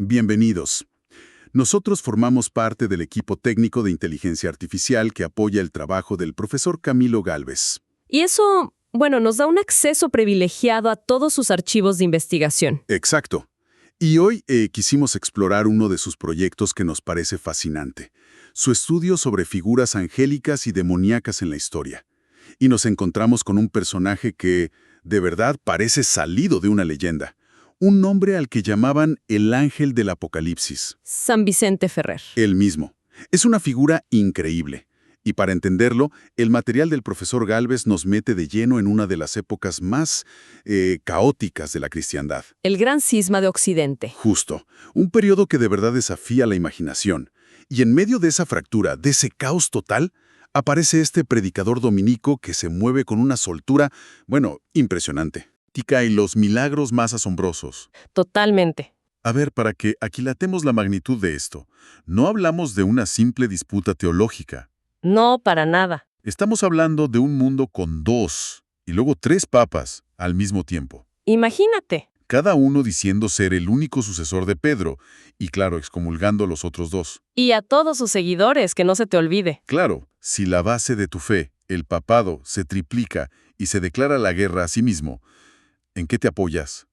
Bienvenidos. Nosotros formamos parte del equipo técnico de inteligencia artificial que apoya el trabajo del profesor Camilo Gálvez. Y eso, nos da un acceso privilegiado a todos sus archivos de investigación. Exacto. Y hoy quisimos explorar uno de sus proyectos que nos parece fascinante, su estudio sobre figuras angélicas y demoníacas en la historia. Y nos encontramos con un personaje que, de verdad, parece salido de una leyenda. Un nombre al que llamaban el ángel del Apocalipsis. San Vicente Ferrer. Él mismo. Es una figura increíble. Y para entenderlo, el material del profesor Gálvez nos mete de lleno en una de las épocas más caóticas de la cristiandad. El gran cisma de Occidente. Justo. Un periodo que de verdad desafía la imaginación. Y en medio de esa fractura, de ese caos total, aparece este predicador dominico que se mueve con una soltura, impresionante. Y los milagros más asombrosos. Totalmente. A ver, para que aquilatemos la magnitud de esto, no hablamos de una simple disputa teológica. No, para nada. Estamos hablando de un mundo con 2 y luego 3 papas al mismo tiempo. Imagínate. Cada uno diciendo ser el único sucesor de Pedro y, claro, excomulgando a los otros 2. Y a todos sus seguidores, que no se te olvide. Claro, si la base de tu fe, el papado, se triplica y se declara la guerra a sí mismo, ¿en qué te apoyas?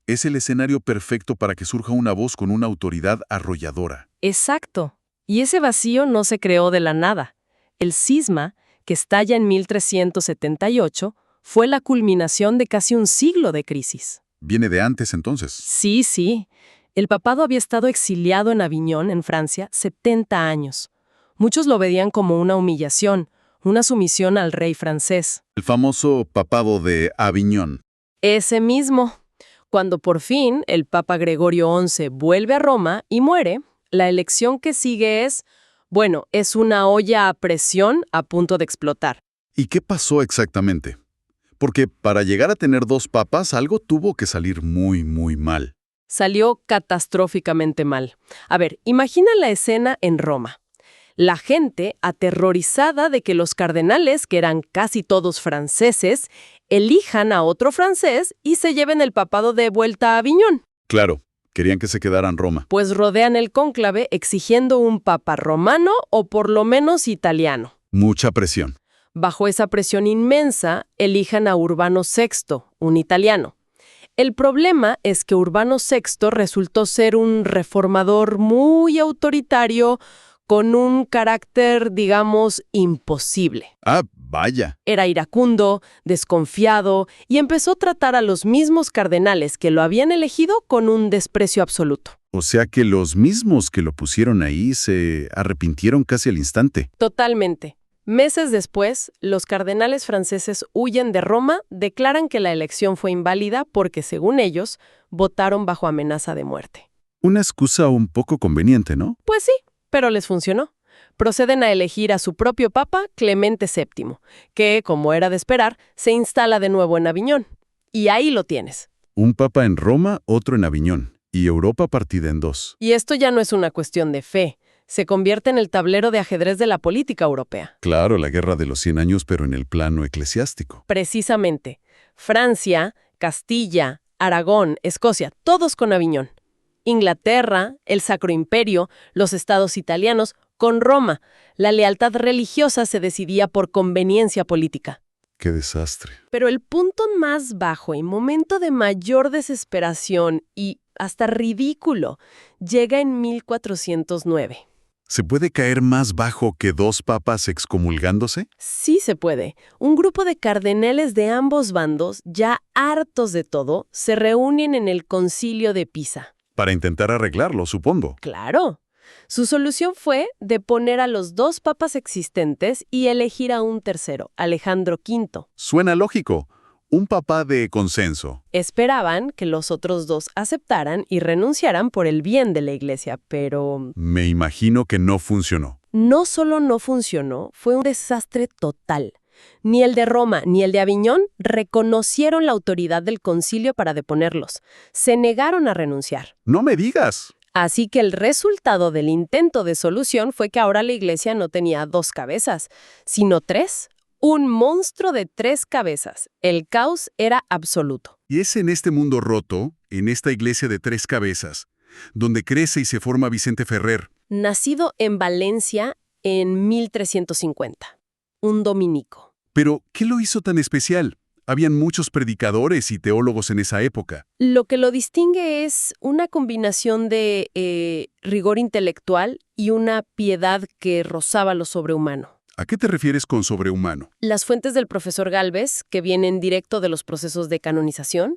Es el escenario perfecto para que surja una voz con una autoridad arrolladora. Exacto. Y ese vacío no se creó de la nada. El cisma, que estalla en 1378, fue la culminación de casi un siglo de crisis. ¿Viene de antes, entonces? Sí. El papado había estado exiliado en Aviñón, en Francia, 70 años. Muchos lo veían como una humillación, una sumisión al rey francés. El famoso papado de Aviñón. Ese mismo. Cuando por fin el Papa Gregorio XI vuelve a Roma y muere, la elección que sigue es una olla a presión a punto de explotar. ¿Y qué pasó exactamente? Porque para llegar a tener 2 papas, algo tuvo que salir muy, muy mal. Salió catastróficamente mal. A ver, imagina la escena en Roma. La gente, aterrorizada de que los cardenales, que eran casi todos franceses, elijan a otro francés y se lleven el papado de vuelta a Aviñón. Claro, querían que se quedara en Roma. Pues rodean el cónclave exigiendo un papa romano o por lo menos italiano. Mucha presión. Bajo esa presión inmensa, elijan a Urbano VI, un italiano. El problema es que Urbano VI resultó ser un reformador muy autoritario, con un carácter, digamos, imposible. Ah, vaya. Era iracundo, desconfiado, y empezó a tratar a los mismos cardenales que lo habían elegido con un desprecio absoluto. O sea que los mismos que lo pusieron ahí se arrepintieron casi al instante. Totalmente. Meses después, los cardenales franceses huyen de Roma, declaran que la elección fue inválida porque, según ellos, votaron bajo amenaza de muerte. Una excusa un poco conveniente, ¿no? Pues sí, pero les funcionó. Proceden a elegir a su propio papa, Clemente VII, que, como era de esperar, se instala de nuevo en Aviñón. Y ahí lo tienes. Un papa en Roma, otro en Aviñón, y Europa partida en 2. Y esto ya no es una cuestión de fe. Se convierte en el tablero de ajedrez de la política europea. Claro, la guerra de los 100 años, pero en el plano eclesiástico. Precisamente. Francia, Castilla, Aragón, Escocia, todos con Aviñón. Inglaterra, el Sacro Imperio, los estados italianos, con Roma. La lealtad religiosa se decidía por conveniencia política. ¡Qué desastre! Pero el punto más bajo y momento de mayor desesperación y hasta ridículo llega en 1409. ¿Se puede caer más bajo que 2 papas excomulgándose? Sí se puede. Un grupo de cardenales de ambos bandos, ya hartos de todo, se reúnen en el Concilio de Pisa. Para intentar arreglarlo, supongo. Claro. Su solución fue deponer a los 2 papas existentes y elegir a un tercero, Alejandro V. Suena lógico. Un papa de consenso. Esperaban que los otros 2 aceptaran y renunciaran por el bien de la Iglesia, pero Me imagino que no funcionó. no solo no funcionó, fue un desastre total. Ni el de Roma ni el de Aviñón reconocieron la autoridad del concilio para deponerlos. Se negaron a renunciar. ¡No me digas! Así que el resultado del intento de solución fue que ahora la Iglesia no tenía 2 cabezas, sino 3. Un monstruo de 3 cabezas. El caos era absoluto. Y es en este mundo roto, en esta iglesia de 3 cabezas, donde crece y se forma Vicente Ferrer. Nacido en Valencia en 1350, un dominico. Pero, ¿qué lo hizo tan especial? Habían muchos predicadores y teólogos en esa época. Lo que lo distingue es una combinación de rigor intelectual y una piedad que rozaba lo sobrehumano. ¿A qué te refieres con sobrehumano? Las fuentes del profesor Gálvez, que vienen directo de los procesos de canonización,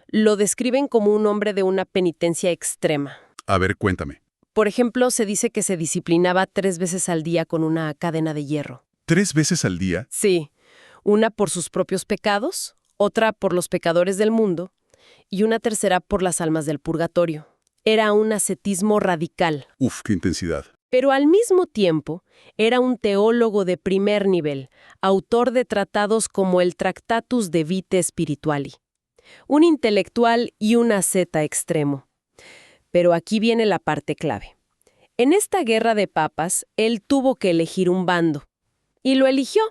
lo describen como un hombre de una penitencia extrema. A ver, cuéntame. Por ejemplo, se dice que se disciplinaba 3 veces al día con una cadena de hierro. ¿3 veces al día? Sí, una por sus propios pecados, otra por los pecadores del mundo y una tercera por las almas del purgatorio. Era un ascetismo radical. Uf, qué intensidad. Pero al mismo tiempo, era un teólogo de primer nivel, autor de tratados como el Tractatus de Vitae Spirituali. Un intelectual y un asceta extremo. Pero aquí viene la parte clave. En esta guerra de papas, él tuvo que elegir un bando. Y lo eligió.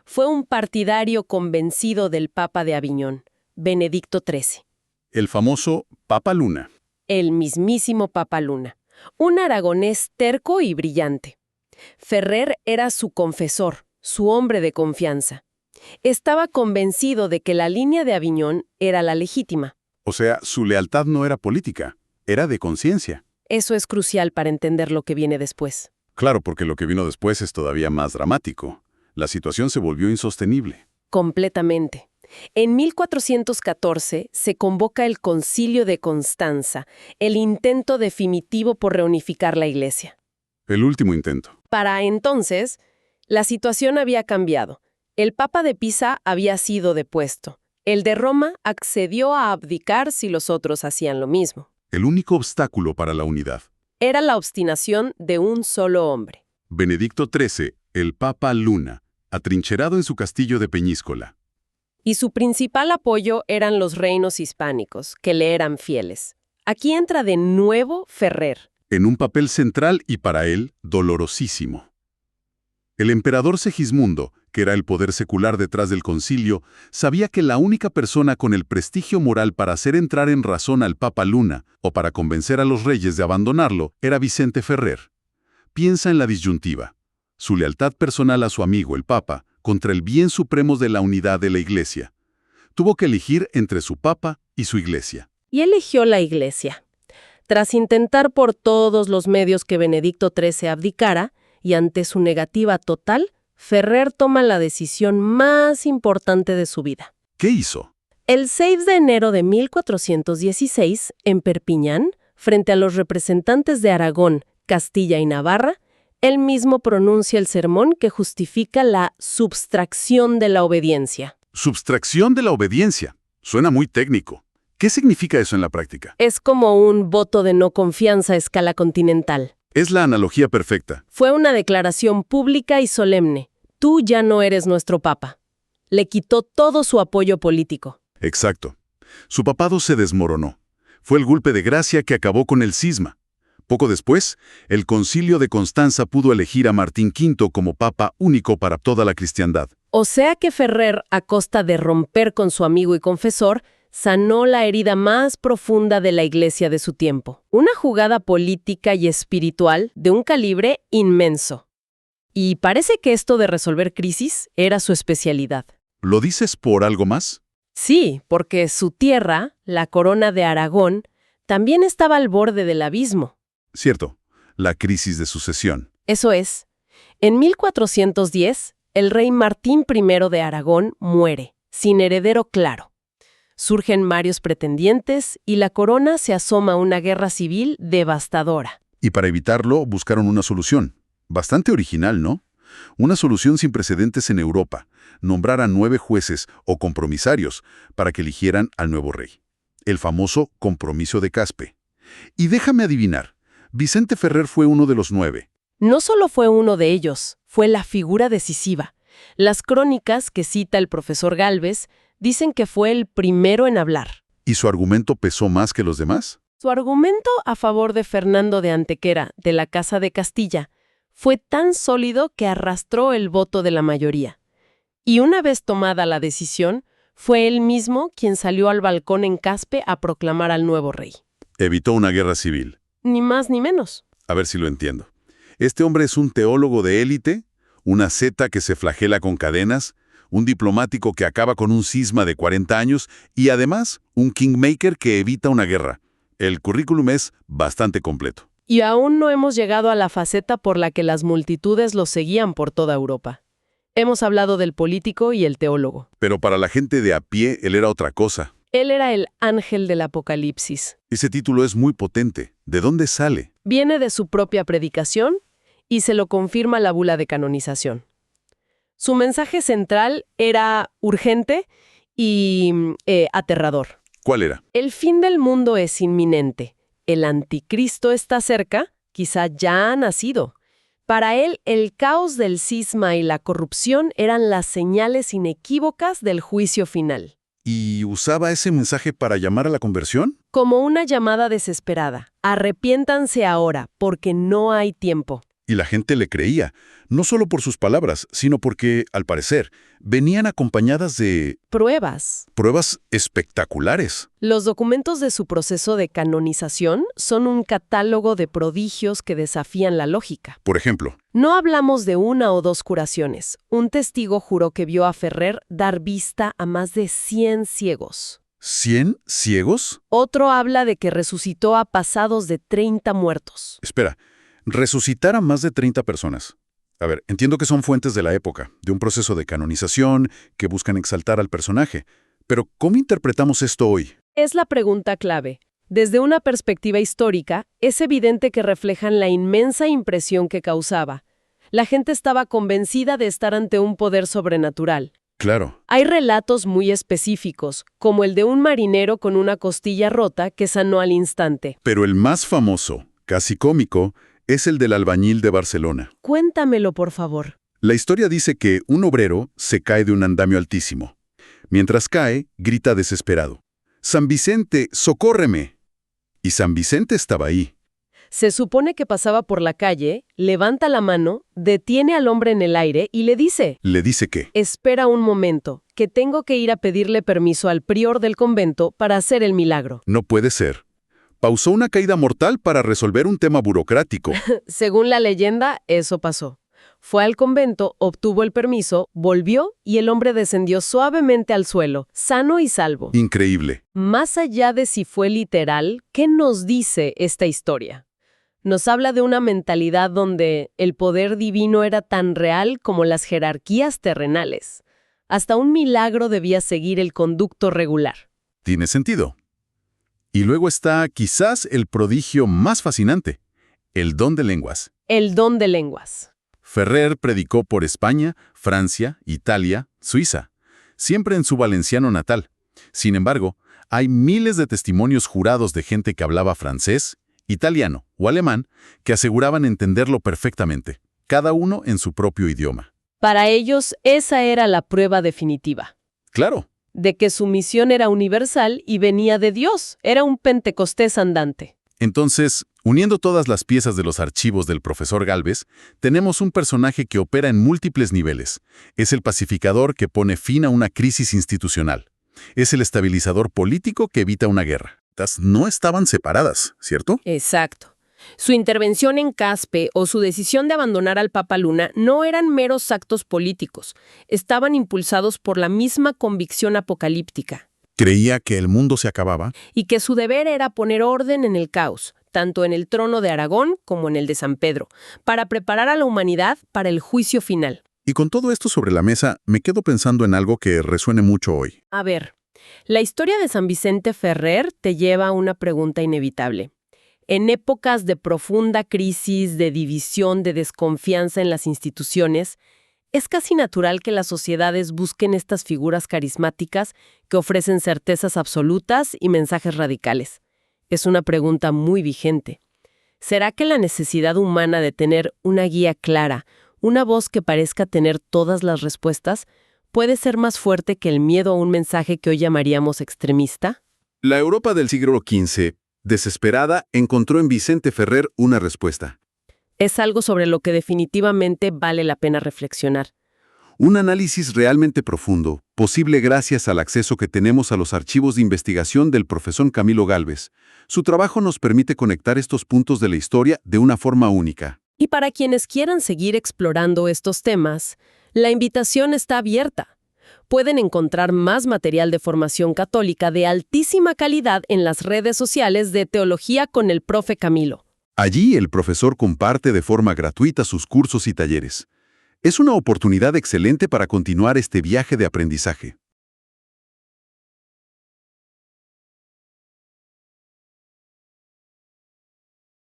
Fue un partidario convencido del Papa de Aviñón, Benedicto XIII. El famoso Papa Luna. El mismísimo Papa Luna. Un aragonés terco y brillante. Ferrer era su confesor, su hombre de confianza. Estaba convencido de que la línea de Aviñón era la legítima. O sea, su lealtad no era política, era de conciencia. Eso es crucial para entender lo que viene después. Claro, porque lo que vino después es todavía más dramático. La situación se volvió insostenible. Completamente. En 1414 se convoca el Concilio de Constanza, el intento definitivo por reunificar la Iglesia. El último intento. Para entonces, la situación había cambiado. El Papa de Pisa había sido depuesto. El de Roma accedió a abdicar si los otros hacían lo mismo. El único obstáculo para la unidad. Era la obstinación de un solo hombre. Benedicto XIII, el Papa Luna, atrincherado en su castillo de Peñíscola. Y su principal apoyo eran los reinos hispánicos, que le eran fieles. Aquí entra de nuevo Ferrer. En un papel central y para él dolorosísimo. El emperador Segismundo, que era el poder secular detrás del concilio, sabía que la única persona con el prestigio moral para hacer entrar en razón al Papa Luna o para convencer a los reyes de abandonarlo era Vicente Ferrer. Piensa en la disyuntiva. Su lealtad personal a su amigo el Papa contra el bien supremo de la unidad de la Iglesia. Tuvo que elegir entre su Papa y su Iglesia. Y eligió la Iglesia. Tras intentar por todos los medios que Benedicto XIII abdicara, y ante su negativa total, Ferrer toma la decisión más importante de su vida. ¿Qué hizo? El 6 de enero de 1416, en Perpiñán, frente a los representantes de Aragón, Castilla y Navarra, él mismo pronuncia el sermón que justifica la substracción de la obediencia. Substracción de la obediencia. Suena muy técnico. ¿Qué significa eso en la práctica? Es como un voto de no confianza a escala continental. Es la analogía perfecta. Fue una declaración pública y solemne. Tú ya no eres nuestro papa. Le quitó todo su apoyo político. Exacto. Su papado se desmoronó. Fue el golpe de gracia que acabó con el cisma. Poco después, el Concilio de Constanza pudo elegir a Martín V como papa único para toda la cristiandad. O sea que Ferrer, a costa de romper con su amigo y confesor, sanó la herida más profunda de la Iglesia de su tiempo. Una jugada política y espiritual de un calibre inmenso. Y parece que esto de resolver crisis era su especialidad. ¿Lo dices por algo más? Sí, porque su tierra, la corona de Aragón, también estaba al borde del abismo. Cierto, la crisis de sucesión. Eso es. En 1410, el rey Martín I de Aragón muere, sin heredero claro. Surgen varios pretendientes y la corona se asoma a una guerra civil devastadora. Y para evitarlo, buscaron una solución. Bastante original, ¿no? Una solución sin precedentes en Europa. Nombrar a 9 jueces o compromisarios para que eligieran al nuevo rey. El famoso compromiso de Caspe. Y déjame adivinar, Vicente Ferrer fue uno de los 9. No solo fue uno de ellos, fue la figura decisiva. Las crónicas que cita el profesor Gálvez dicen que fue el primero en hablar. ¿Y su argumento pesó más que los demás? Su argumento a favor de Fernando de Antequera, de la Casa de Castilla, fue tan sólido que arrastró el voto de la mayoría. Y una vez tomada la decisión, fue él mismo quien salió al balcón en Caspe a proclamar al nuevo rey. Evitó una guerra civil. Ni más ni menos. A ver si lo entiendo. Este hombre es un teólogo de élite, una seta que se flagela con cadenas, un diplomático que acaba con un cisma de 40 años y además un kingmaker que evita una guerra. El currículum es bastante completo. Y aún no hemos llegado a la faceta por la que las multitudes lo seguían por toda Europa. Hemos hablado del político y el teólogo. Pero para la gente de a pie, él era otra cosa. Él era el ángel del Apocalipsis. Ese título es muy potente. ¿De dónde sale? Viene de su propia predicación y se lo confirma la bula de canonización. Su mensaje central era urgente y aterrador. ¿Cuál era? El fin del mundo es inminente. El anticristo está cerca, quizá ya ha nacido. Para él, el caos del cisma y la corrupción eran las señales inequívocas del juicio final. ¿Y usaba ese mensaje para llamar a la conversión? Como una llamada desesperada. Arrepiéntanse ahora, porque no hay tiempo. Y la gente le creía, no solo por sus palabras, sino porque, al parecer, venían acompañadas de Pruebas. pruebas espectaculares. Los documentos de su proceso de canonización son un catálogo de prodigios que desafían la lógica. Por ejemplo, No hablamos de una o dos curaciones. Un testigo juró que vio a Ferrer dar vista a más de 100 ciegos. ¿100 ciegos? Otro habla de que resucitó a pasados de 30 muertos. Espera, resucitar a más de 30 personas. A ver, entiendo que son fuentes de la época, de un proceso de canonización que buscan exaltar al personaje. Pero, ¿cómo interpretamos esto hoy? Es la pregunta clave. Desde una perspectiva histórica, es evidente que reflejan la inmensa impresión que causaba. La gente estaba convencida de estar ante un poder sobrenatural. Claro. Hay relatos muy específicos, como el de un marinero con una costilla rota que sanó al instante. Pero el más famoso, casi cómico, es el del albañil de Barcelona. Cuéntamelo, por favor. La historia dice que un obrero se cae de un andamio altísimo. Mientras cae, grita desesperado: «¡San Vicente, socórreme!». Y San Vicente estaba ahí. Se supone que pasaba por la calle, levanta la mano, detiene al hombre en el aire y le dice: Le dice que «Espera un momento, que tengo que ir a pedirle permiso al prior del convento para hacer el milagro». no puede ser. Pausó una caída mortal para resolver un tema burocrático. Según la leyenda, eso pasó. Fue al convento, obtuvo el permiso, volvió y el hombre descendió suavemente al suelo, sano y salvo. Increíble. Más allá de si fue literal, ¿qué nos dice esta historia? Nos habla de una mentalidad donde el poder divino era tan real como las jerarquías terrenales. Hasta un milagro debía seguir el conducto regular. Tiene sentido. Y luego está quizás el prodigio más fascinante, el don de lenguas. El don de lenguas. Ferrer predicó por España, Francia, Italia, Suiza, siempre en su valenciano natal. Sin embargo, hay miles de testimonios jurados de gente que hablaba francés, italiano o alemán que aseguraban entenderlo perfectamente, cada uno en su propio idioma. Para ellos, esa era la prueba definitiva. Claro. De que su misión era universal y venía de Dios. Era un Pentecostés andante. Entonces, uniendo todas las piezas de los archivos del profesor Gálvez, tenemos un personaje que opera en múltiples niveles. Es el pacificador que pone fin a una crisis institucional. Es el estabilizador político que evita una guerra. No estaban separadas, ¿cierto? Exacto. Su intervención en Caspe o su decisión de abandonar al Papa Luna no eran meros actos políticos. Estaban impulsados por la misma convicción apocalíptica. Creía que el mundo se acababa. Y que su deber era poner orden en el caos, tanto en el trono de Aragón como en el de San Pedro, para preparar a la humanidad para el juicio final. Y con todo esto sobre la mesa, me quedo pensando en algo que resuene mucho hoy. A ver, la historia de San Vicente Ferrer te lleva a una pregunta inevitable. En épocas de profunda crisis, de división, de desconfianza en las instituciones, es casi natural que las sociedades busquen estas figuras carismáticas que ofrecen certezas absolutas y mensajes radicales. Es una pregunta muy vigente. ¿Será que la necesidad humana de tener una guía clara, una voz que parezca tener todas las respuestas, puede ser más fuerte que el miedo a un mensaje que hoy llamaríamos extremista? La Europa del siglo XV, desesperada, encontró en Vicente Ferrer una respuesta. Es algo sobre lo que definitivamente vale la pena reflexionar. Un análisis realmente profundo, posible gracias al acceso que tenemos a los archivos de investigación del profesor Camilo Gálvez. Su trabajo nos permite conectar estos puntos de la historia de una forma única. Y para quienes quieran seguir explorando estos temas, la invitación está abierta. Pueden encontrar más material de formación católica de altísima calidad en las redes sociales de Teología con el Profe Camilo. Allí el profesor comparte de forma gratuita sus cursos y talleres. Es una oportunidad excelente para continuar este viaje de aprendizaje.